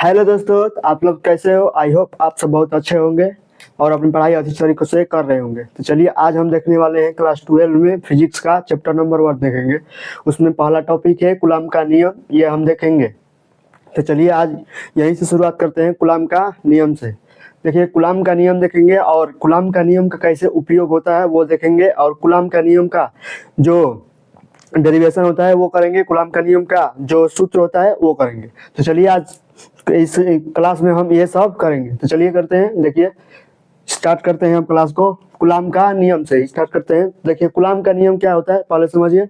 Hello दोस्तों, तो आप लोग कैसे हो? आई होप आप सब बहुत अच्छे होंगे और अपनी पढ़ाई अच्छी तरीके से कर रहे होंगे। तो चलिए आज हम देखने वाले हैं क्लास 12 में फिजिक्स का चैप्टर नंबर 1 देखेंगे। उसमें पहला टॉपिक है कूलम्ब का नियम, ये हम देखेंगे। तो चलिए आज यहीं से शुरुआत करते हैं कूलम्ब का नियम से। देखिए कूलम्ब का नियम देखेंगे और कूलम्ब का नियम का कैसे उपयोग होता है वो देखेंगे, और कूलम्ब का नियम का जो डेरिवेशन होता है वो करेंगे, कूलम्ब का नियम का जो सूत्र होता है वो करेंगे। तो चलिए आज इस क्लास में हम ये सब करेंगे। तो चलिए करते हैं, देखिए स्टार्ट करते हैं हम क्लास को कूलम्ब का नियम से स्टार्ट करते हैं। देखिए कूलम्ब का नियम क्या होता है पहले समझिए।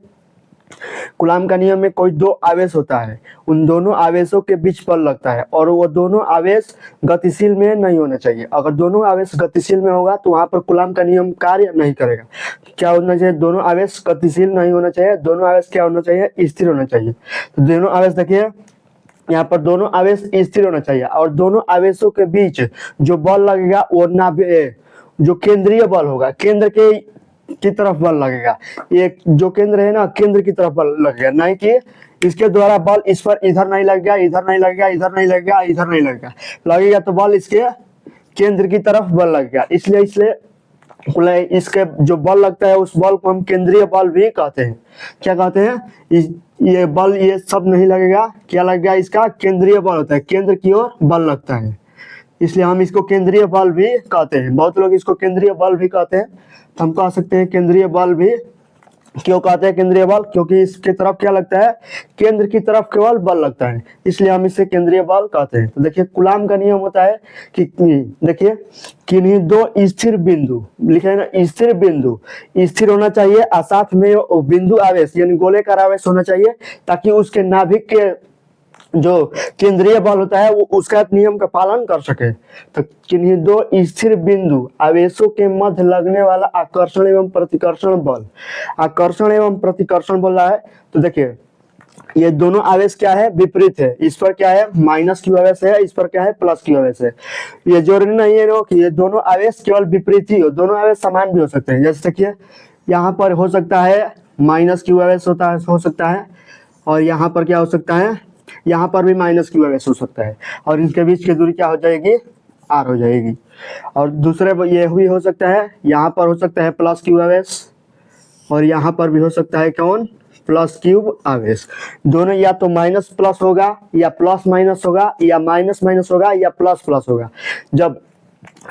कूलम्ब का नियम में कोई दो आवेश होता है, उन दोनों आवेशों के बीच बल लगता है और वो दोनों आवेश गतिशील में नहीं होना चाहिए। अगर दोनों आवेश गतिशील में होगा तो वहां पर कूलम्ब का नियम कार्य नहीं करेगा। क्या होना चाहिए? दोनों आवेश गतिशील नहीं होना चाहिए, दोनों आवेश क्या होना चाहिए? स्थिर होना चाहिए। तो दोनों आवेश देखिए यहाँ पर दोनों आवेश स्थिर होना चाहिए और दोनों आवेशों के बीच जो बल लगेगा वो जो केंद्रीय बल होगा, केंद्र के की तरफ बल लगेगा। ये जो केंद्र है ना, केंद्र की तरफ बल लगेगा, नहीं कि इसके द्वारा बल इस पर इधर नहीं लगेगा, इधर नहीं लगेगा, इधर नहीं लगेगा, इधर नहीं लगेगा। लगेगा तो बल इसके केंद्र की तरफ बल लगेगा। इसलिए इसके जो बल लगता है उस बल को हम केंद्रीय बल भी कहते हैं। क्या कहते हैं? ये बल ये सब नहीं लगेगा, क्या लगेगा? इसका केंद्रीय बल होता है, केंद्र की ओर बल लगता है, इसलिए हम इसको केंद्रीय बल भी कहते हैं। बहुत लोग इसको केंद्रीय बल भी कहते हैं, तो हम कह सकते हैं केंद्रीय बल भी। क्यों कहते हैं केंद्रीय बल? क्योंकि इसके तरफ क्या लगता है? केंद्र की तरफ केवल बल लगता है, इसलिए हम इसे केंद्रीय बल कहते हैं। तो देखिए कूलम्ब का नियम होता है कि देखिए किन्हीं दो स्थिर बिंदु लिखे है ना, स्थिर बिंदु स्थिर होना चाहिए और साथ में बिंदु आवेश यानी गोलेकार आवेश होना चाहिए, ताकि उसके नाभिक के जो केंद्रीय बल होता है वो उसका नियम का पालन कर सके। तो किन्हीं दो स्थिर बिंदु आवेशों के मध्य लगने वाला आकर्षण एवं प्रतिकर्षण बल, आकर्षण एवं प्रतिकर्षण बल है। तो देखिए ये दोनों आवेश क्या है? विपरीत है। इस पर क्या है? माइनस क्यू आवेश है, इस पर क्या है? प्लस क्यू आवेश है। ये जरूरी नहीं है कि ये दोनों आवेश केवल विपरीत ही हो, दोनों आवेश समान भी हो सकते हैं। जैसे देखिए यहाँ पर हो सकता है माइनस क्यू आवेश हो सकता है, और यहाँ पर क्या हो सकता है? यहाँ पर भी माइनस क्यू आवेश हो सकता है, और इनके बीच की दूरी क्या हो जाएगी? आर हो जाएगी। और दूसरे ये भी हो सकता है, यहाँ पर हो सकता है प्लस क्यू आवेश, और यहाँ पर भी हो सकता है कौन? प्लस क्यूब आवेश। दोनों या तो माइनस प्लस होगा या प्लस माइनस होगा, या माइनस माइनस होगा या प्लस प्लस होगा। जब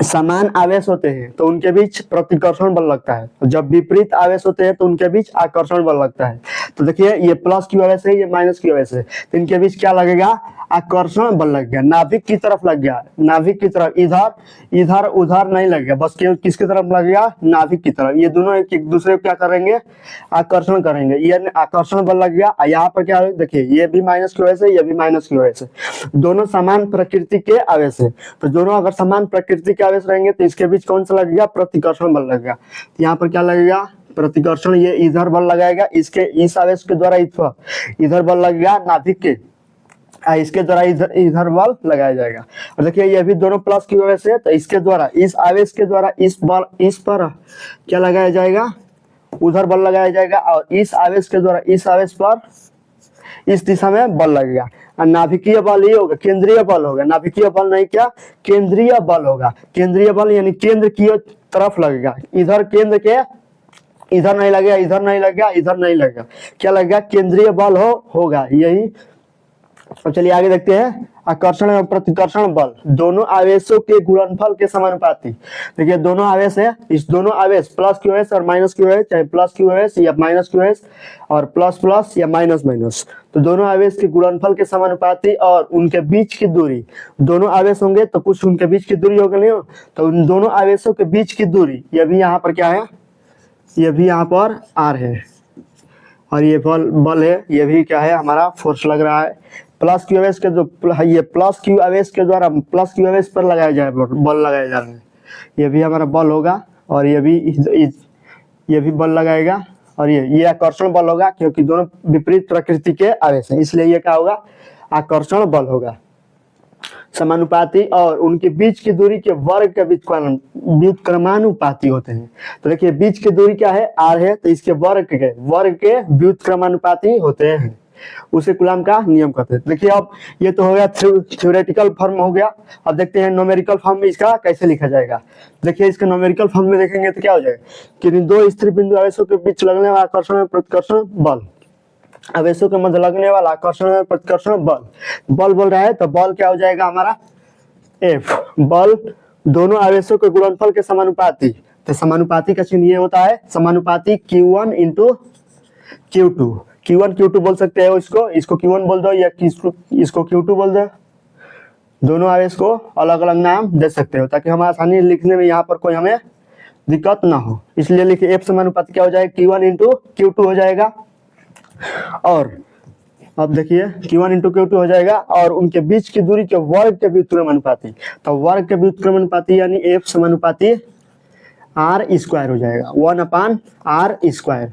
समान आवेश होते हैं तो उनके बीच प्रतिकर्षण बल लगता है, जब विपरीत आवेश होते हैं तो उनके बीच आकर्षण बल लगता है। तो देखिए ये प्लस क्यू आवेश है, ये माइनस क्यू आवेश है, तो इनके बीच क्या लगेगा? आकर्षण बल लग गया, नाभिक की तरफ लग गया, नाभिक की तरफ। इधर इधर उधर नहीं लगेगा, बस केवल किसकी तरफ लगेगा? नाभिक की तरफ। ये दोनों एक दूसरे को क्या करेंगे? आकर्षण करेंगे, ये आकर्षण बल लग गया। यहाँ पर क्या है? देखिए ये भी माइनस क्यू आवेश है, ये भी माइनस क्यू आवेश है, दोनों समान प्रकृति के आवेश है। तो दोनों अगर समान प्रकृति के आवेश रहेंगे तो इसके बीच कौन सा लगेगा? प्रतिकर्षण बल लगेगा। तो यहाँ पर क्या लगेगा? प्रतिकर्षण। ये इधर बल लगाएगा, इसके इस आवेश के द्वारा इधर बल लगेगा नाभिक के, इसके द्वारा इधर बल लगाया जाएगा। और देखिए ये भी दोनों प्लस क्यू आवेश है, तो इसके द्वारा इस आवेश के द्वारा इस पर क्या लगाया जाएगा? उधर बल लगाया जाएगा, और इस आवेश के द्वारा इस आवेश पर इस दिशा में बल लगेगा। और नाभिकीय बल ही होगा, केंद्रीय बल होगा, नाभिकीय बल नहीं, क्या केंद्रीय बल होगा। केंद्रीय बल यानी केंद्र की तरफ लगेगा, इधर केंद्र के इधर नहीं लगेगा, इधर नहीं लगेगा, इधर नहीं लगेगा, क्या लगेगा? केंद्रीय बल होगा यही। तो चलिए आगे देखते हैं आकर्षण एवं प्रतिकर्षण बल दोनों आवेशों के गुणनफल के समानुपाती। देखिए दोनों आवेश है, इस दोनों आवेश प्लस क्यू आवेश और माइनस क्यू आवेश, चाहे प्लस क्यू आवेश या माइनस क्यू आवेश, और प्लस प्लस या माइनस माइनस, तो दोनों आवेश के गुणनफल के समानुपाती और उनके बीच की दूरी, दोनों आवेश होंगे तो कुछ उनके बीच की दूरी होगी नहीं, तो उन दोनों आवेशों के बीच की दूरी, ये भी यहाँ पर क्या है? ये भी यहाँ पर आर है, और ये बल है, ये भी क्या है? हमारा फोर्स लग रहा है। प्लस क्यू आवेश के जो ये प्लस क्यू आवेश के द्वारा प्लस क्यू आवेश पर लगाया जाए बल लगाया जा रहा है, ये भी हमारा बल होगा, और ये भी बल लगाएगा, और ये आकर्षण बल होगा, क्योंकि दोनों विपरीत प्रकृति के आवेश हैं, इसलिए ये क्या होगा? आकर्षण बल होगा। समानुपाती और उनके बीच की दूरी के वर्ग के व्युत्क्रमानुपाती होते हैं। तो देखिए बीच की दूरी क्या है? आर है, तो इसके वर्ग के व्युत्क्रमानुपाती होते हैं। उसे कूलाम का नियम कहते हैं। देखिए अब ये तो हो गया थ्योरेटिकल फॉर्म हो गया। अब देखते हैं न्यूमेरिकल फॉर्म में इसका कैसे लिखा जाएगा। देखिए इसका न्यूमेरिकल फॉर्म में देखेंगे तो क्या हो जाएगा कि दो स्थिर बिंदु आवेशों के बीच लगने वाला आकर्षण और प्रतिकर्षण बल, आवेशों के मध्य लगने वाला आकर्षण और प्रतिकर्षण बल, बल बोल रहा है तो बल क्या हो जाएगा हमारा F। बल दोनों आवेशों के गुणनफल के समानुपाती, तो समानुपाती का चिन्ह ये होता है समानुपाती Q1 into Q2। Q1 Q2 बोल सकते हो, इसको Q1 बोल दो या इसको Q2 बोल दो, दोनों आवेश को अलग अलग नाम दे सकते हो ताकि हम आसानी लिखने में यहाँ पर कोई हमें दिक्कत ना हो। इसलिए लिखिए F समानुपाती क्या हो जाएगा Q1 इंटू Q2 हो जाएगा। और अब देखिए Q1 इंटू Q2 हो जाएगा और उनके बीच की दूरी के वर्ग के व्युत्क्रमानुपाती, तो वर्ग के व्युत्क्रमानुपाती यानी F समानुपाती R स्क्वायर हो जाएगा 1/R²।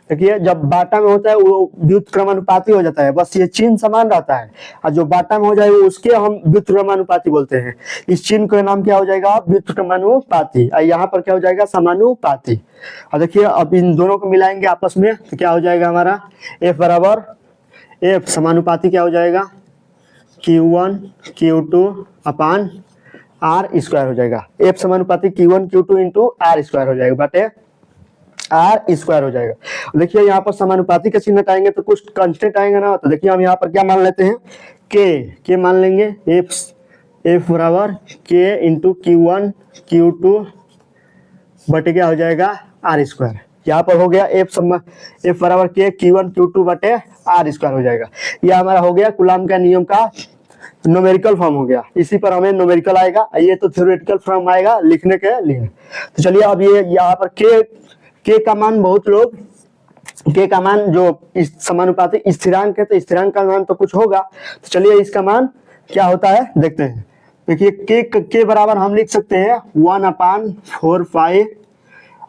देखिए जब बाटा में होता है वो व्युत्क्रमानुपाती हो जाता है, बस ये चिन्ह समान रहता है, और जो बाटा में हो जाए उसके हम व्युत्क्रमानुपाती बोलते हैं। इस चिन्ह का नाम क्या हो जाएगा व्युत्क्रमानुपाती, और यहाँ पर क्या हो जाएगा समानुपाती। और देखिए अब इन दोनों को मिलाएंगे आपस में तो क्या हो जाएगा हमारा F बराबर F समानुपाती क्या हो जाएगा Q1 Q2/R² हो जाएगा। F समानुपाती Q1 Q2 इंटू R² हो जाएगा बटे R² हो जाएगा। देखिए यहाँ पर समानुपाती का चिन्ह हटाएंगे तो कुछ कांस्टेंट आएंगे ना, तो देखिए हम यहाँ पर क्या मान लेते हैं K मान लेंगे F बराबर K इंटू Q1 Q2 बटे क्या हो जाएगा R²। यहाँ पर हो गया F बराबर K Q1 Q2 बटे R² हो जाएगा। यह हमारा हो गया कूलाम का नियम का न्यूमेरिकल फॉर्म हो गया। इसी पर हमें न्यूमेरिकल आएगा, ये तो थ्योरेटिकल फॉर्म आएगा लिखने के लिए। तो चलिए अब ये यहाँ पर K का मान बहुत लोग K का मान जो इस समानुपाती स्थिरांक है तो स्थिरांक का मान तो कुछ होगा, तो चलिए इसका मान क्या होता है देखते हैं। देखिए K बराबर हम लिख सकते हैं 1/4 पाई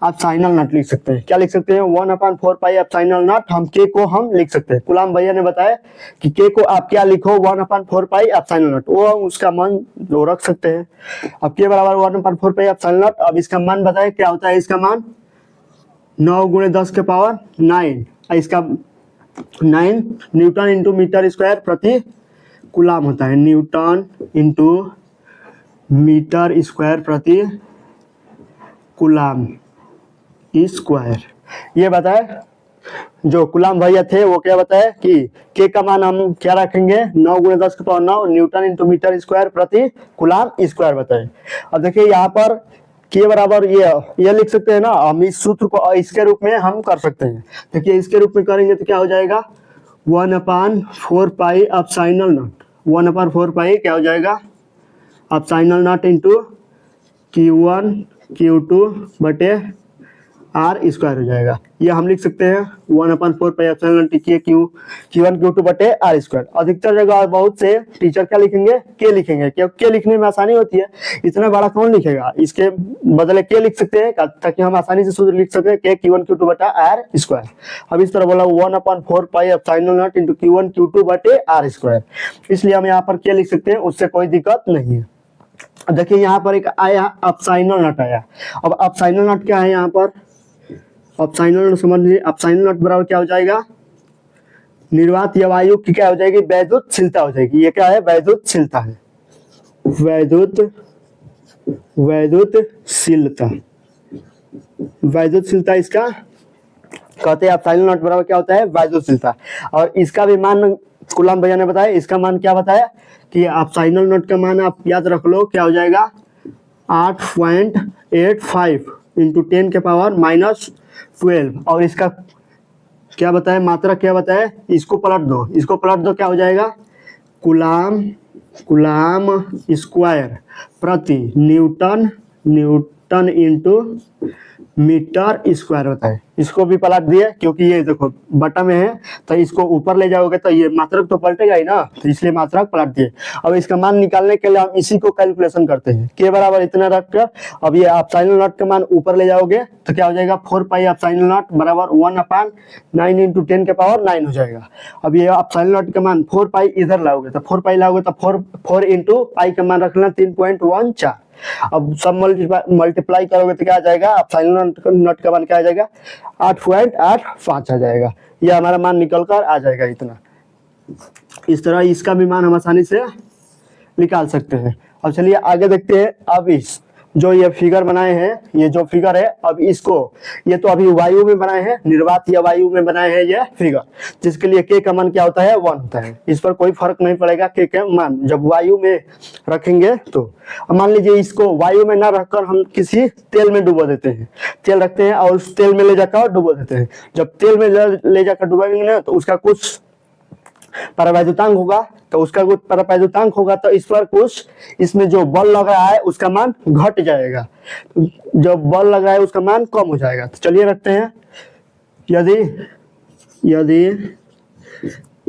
एप्सिलॉन नॉट लिख सकते हैं। क्या लिख सकते हैं 1/4 पाई एप्सिलॉन नॉट, हम K को हम लिख सकते हैं। कूलाम भैया ने बताया कि K को आप क्या लिखो 1/4 पाई एप्सिलॉन नॉट, वो उसका मान जो रख सकते हैं। अब K बराबर 1/4 पाई एप्सिलॉन नॉट, अब इसका मान बताए क्या होता है, इसका मान 9 × 10⁹ इसका 9 न्यूटन इंटू मीटर स्क्वायर प्रति कूलाम होता है, न्यूटन इंटू मीटर स्क्वायर प्रति कूलाम स्क्वायर। ये बताए जो कूलाम भैया थे वो क्या बताए कि K का मान हम क्या रखेंगे 9 × 10⁹ न्यूटन इंटू मीटर स्क्वायर प्रति कूलाम स्क्वायर बताए। अब देखिए यहाँ पर K बराबर ये लिख सकते हैं ना, हम इस सूत्र को इसके रूप में हम कर सकते हैं। देखिए इसके रूप में करेंगे तो क्या हो जाएगा 1/4 पाई एप्सिलॉन नॉट, 1/4 पाई क्या हो जाएगा epsilon not into Q1 Q2 बटे R² हो जाएगा। ये हम लिख सकते हैं 1/4 pi epsilon not Q1 Q2 बटे R²। अधिकतर जगह बहुत से टीचर क्या लिखेंगे K लिखेंगे, क्योंकि K लिखने में आसानी होती है, इतना बड़ा कौन लिखेगा, इसके बदले K लिख सकते हैं ताकि हम आसानी से सूत्र लिख सकें K Q1 Q2 बटा R²। अब इस तरह बोला 1/4 pi epsilon not into Q1 Q2 बटे R², इसलिए हम यहाँ पर K लिख सकते हैं, उससे कोई दिक्कत नहीं है। देखिए यहाँ पर एक आया एप्सिलॉन नॉट आया। अब एप्सिलॉन नॉट क्या है यहाँ पर एप्सिलॉन नॉट समझ लीजिए, एप्सिलॉन नॉट बराबर क्या हो जाएगा निर्वात या वायु की क्या हो जाएगी वैद्युतशीलता हो जाएगी। ये क्या है वैद्युतशीलता है, वैद्युतशीलता इसका कहते हैं। एप्सिलॉन नॉट बराबर क्या होता है वैद्युतशीलता, और इसका भी मान कूलाम भैया ने बताया, इसका मान क्या बताया कि एप्सिलॉन नॉट का मान आप याद रख लो क्या हो जाएगा 8.85 इंटू 10⁻⁻12, और इसका क्या बताया मात्रा क्या बताया, इसको पलट दो क्या हो जाएगा कूलाम स्क्वायर प्रति न्यूटन इंटू मीटर स्क्वायर होता है। इसको भी पलट दिए क्योंकि ये देखो बटा में है तो इसको ऊपर ले जाओगे तो ये मात्रक तो पलटेगा ही ना, तो इसलिए मात्रक पलट दिए। अब इसका मान निकालने के लिए हम इसी को कैलकुलेशन करते हैं, K बराबर इतना रखकर अब ये एप्सिलॉन नॉट का मान ऊपर ले जाओगे तो क्या हो जाएगा 4 पाई एप्सिलॉन नॉट बराबर 1/9 इंटू 10⁻⁹ हो जाएगा। अब ये एप्सिलॉन नॉट का मान 4 पाई इधर लाओगे तो 4 पाई लाओगे तो 4 इंटू पाई का मान रख लेना 3.14। अब सब मल्टीप्लाई करोगे तो क्या आ जाएगा एप्सिलॉन नॉट का मान क्या आ जाएगा 8.85 आ जाएगा। ये हमारा मान निकल कर आ जाएगा इतना। इस तरह इसका भी मान हम आसानी से निकाल सकते हैं। अब चलिए आगे देखते हैं। अब इस जो ये फिगर बनाए हैं, ये जो फिगर है, अब इसको, ये तो अभी वायु में बनाए हैं, निर्वात या वायु में बनाए हैं ये फिगर, जिसके लिए के का मान क्या होता है, 1 होता है। इस पर कोई फर्क नहीं पड़ेगा के का मान जब वायु में रखेंगे तो। अब मान लीजिए इसको वायु में ना रखकर हम किसी तेल में डुबो देते हैं, तेल रखते हैं और उस तेल में ले जाकर डुबो देते हैं। जब तेल में ले जाकर डुबाएंगे ना तो उसका कुछ परावैद्युतांक होगा, तो उसका कुछ परावैद्युतांक होगा तो इस पर कुछ, इसमें जो बल लग रहा है उसका मान घट जाएगा, जब बल लग रहा है उसका मान कम हो जाएगा। तो चलिए रखते हैं, यदि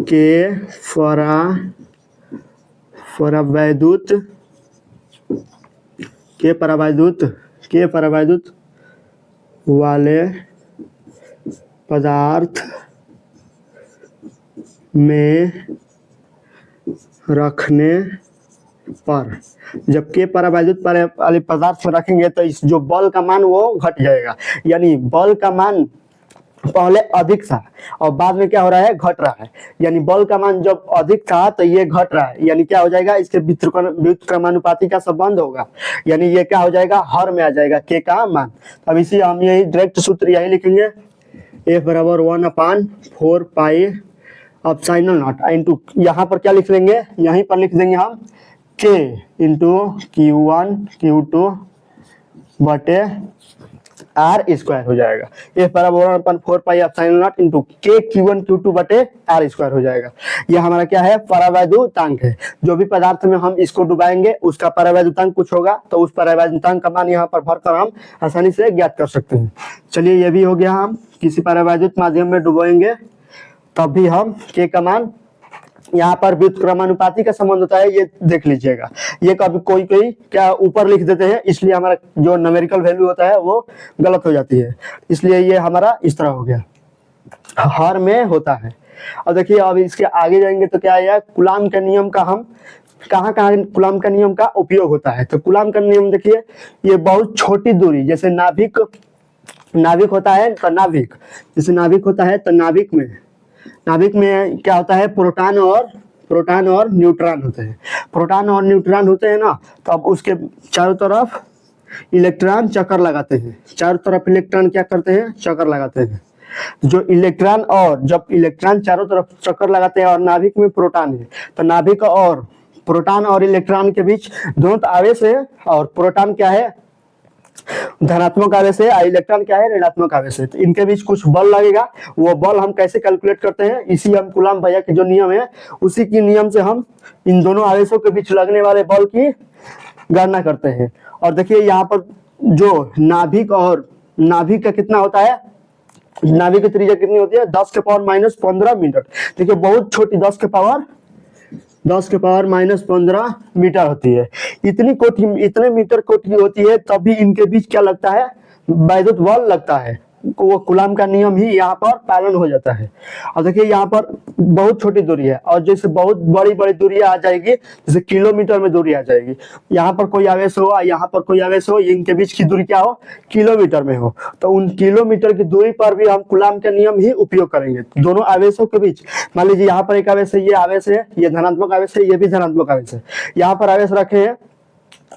के परावैद्युत वाले पदार्थ में रखने पर, जब के परावैद्युत वाले पदार्थ में रखेंगे तो इस जो बल का मान वो घट जाएगा, यानी बल का मान पहले अधिक था और बाद में क्या हो रहा है, घट रहा है। यानी बल का मान जब अधिक था तो ये घट रहा है, यानी क्या हो जाएगा, इसके व्युत्क्रमानुपाती का संबंध होगा, यानी ये क्या हो जाएगा, हर में आ जाएगा के का मान। अब इसी हम यही डायरेक्ट सूत्र यही लिखेंगे, F बराबर 1/4 पाई एप्सिलॉन नॉट इंटू, यहाँ पर क्या लिख लेंगे, यहीं पर लिख देंगे हम K इंटू Q1 Q2 बटे R स्क्वायर हो जाएगा। F बराबर 1/4 pi epsilon not into K Q1 Q2 बटे R स्क्वायर हो जाएगा। यह हमारा क्या है, परावैद्युतांक है। जो भी पदार्थ में हम इसको डुबाएंगे उसका परावैद्युतांक कुछ होगा, तो उस परावैद्युतांक का मान यहाँ पर भरकर हम आसानी से ज्ञात कर सकते हैं। चलिए ये भी हो गया, हम किसी परावैद्युत माध्यम में डुबाएंगे तब भी हम के का मान, यहाँ पर व्युत्क्रमानुपाती का संबंध होता है, ये देख लीजिएगा। ये कभी कोई क्या ऊपर लिख देते हैं, इसलिए हमारा जो न्यूमेरिकल वैल्यू होता है वो गलत हो जाती है, इसलिए ये हमारा इस तरह हो गया, हर में होता है। और देखिए अब इसके आगे जाएंगे तो क्या है, कूलाम के नियम का हम कहाँ कूलाम का नियम का उपयोग होता है। तो कूलाम का नियम देखिए, ये बहुत छोटी दूरी, जैसे नाभिक होता है तो नाभिक, जैसे नाभिक होता है तो नाभिक में क्या होता है, प्रोटॉन और न्यूट्रॉन होते हैं। प्रोटॉन और न्यूट्रॉन होते हैं ना, तो अब उसके चारों तरफ इलेक्ट्रॉन चक्कर लगाते हैं, चारों तरफ इलेक्ट्रॉन क्या करते हैं, चक्कर लगाते हैं। जो इलेक्ट्रॉन, और जब इलेक्ट्रॉन चारों तरफ चक्कर लगाते हैं और नाभिक में प्रोटॉन है, तो नाभिक और प्रोटॉन और इलेक्ट्रॉन के बीच दोनों आवेश है, और प्रोटॉन क्या है, धनात्मक आवेश है, इलेक्ट्रॉन क्या है, ऋणात्मक आवेश है। तो इनके बीच कुछ बल लगेगा, वो बल हम कैसे कैलकुलेट करते हैं, इसी हम कूलाम भैया के जो नियम है उसी की नियम से हम इन दोनों आवेशों के बीच लगने वाले बल की गणना करते हैं। और देखिए यहाँ पर जो नाभिक का कितना होता है, नाभिक की त्रिज्या कितनी होती है, 10 के पावर -15 मीटर। देखिए बहुत छोटी, 10 के पावर -15 मीटर होती है। इतने मीटर कोटि होती है, तभी इनके बीच क्या लगता है, वैद्युत बल लगता है। वो कूलाम का नियम ही यहाँ पर पालन हो जाता है। और देखिए यहाँ पर बहुत छोटी दूरी है, और जैसे बहुत बड़ी दूरी आ जाएगी, जैसे किलोमीटर में दूरी आ जाएगी, यहाँ पर कोई आवेश हो, यहाँ पर कोई आवेश हो, इनके बीच की दूरी क्या हो, किलोमीटर में हो, तो उन किलोमीटर की दूरी पर भी हम कूलाम का नियम ही उपयोग करेंगे। दोनों आवेशों के बीच, मान लीजिए यहाँ पर एक आवेश है, ये आवेश है, ये धनात्मक आवेश है, ये भी धनात्मक आवेश है, यहाँ पर आवेश रखे हैं,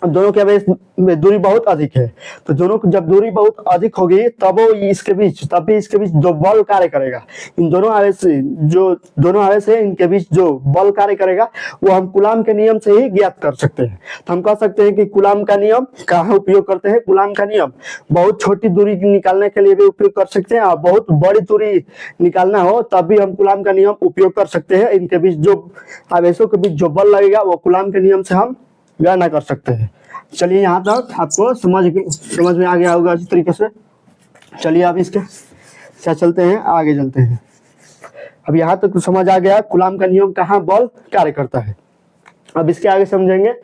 दोनों के आवेश में दूरी बहुत अधिक है, तो दोनों जब दूरी बहुत अधिक होगी तब भी इसके बीच जो बल कार्य करेगा, इन दोनों आवेश है, इनके बीच जो बल कार्य करेगा वो हम कूलाम के नियम से ही ज्ञात कर सकते हैं। तो हम कह सकते हैं कि कूलाम का नियम कहाँ उपयोग करते हैं, कूलाम का नियम बहुत छोटी दूरी निकालने के लिए भी उपयोग कर सकते हैं, और बहुत बड़ी दूरी निकालना हो तब भी हम कूलाम का नियम उपयोग कर सकते हैं। इनके बीच जो आवेशों के बीच जो बल लगेगा वो कूलाम के नियम से हम गणना कर सकते हैं। चलिए यहाँ तक आपको समझ में आ गया होगा इस तरीके से। चलिए अब इसके क्या चलते हैं, आगे चलते हैं। अब यहाँ तक तो समझ आ गया कूलाम का नियम कहाँ बल कार्य करता है। अब इसके आगे समझेंगे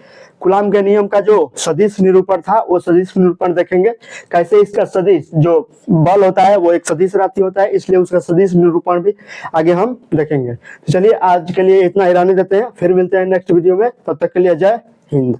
कूलाम के नियम का जो सदिश निरूपण था, वो सदिश निरूपण देखेंगे कैसे इसका सदिश जो बल होता है वो एक सदिश राशि होता है, इसलिए उसका सदिश निरूपण भी आगे हम देखेंगे। तो चलिए आज के लिए इतना ही रहने देते हैं, फिर मिलते हैं नेक्स्ट वीडियो में, तब तक के लिए जय हिंद।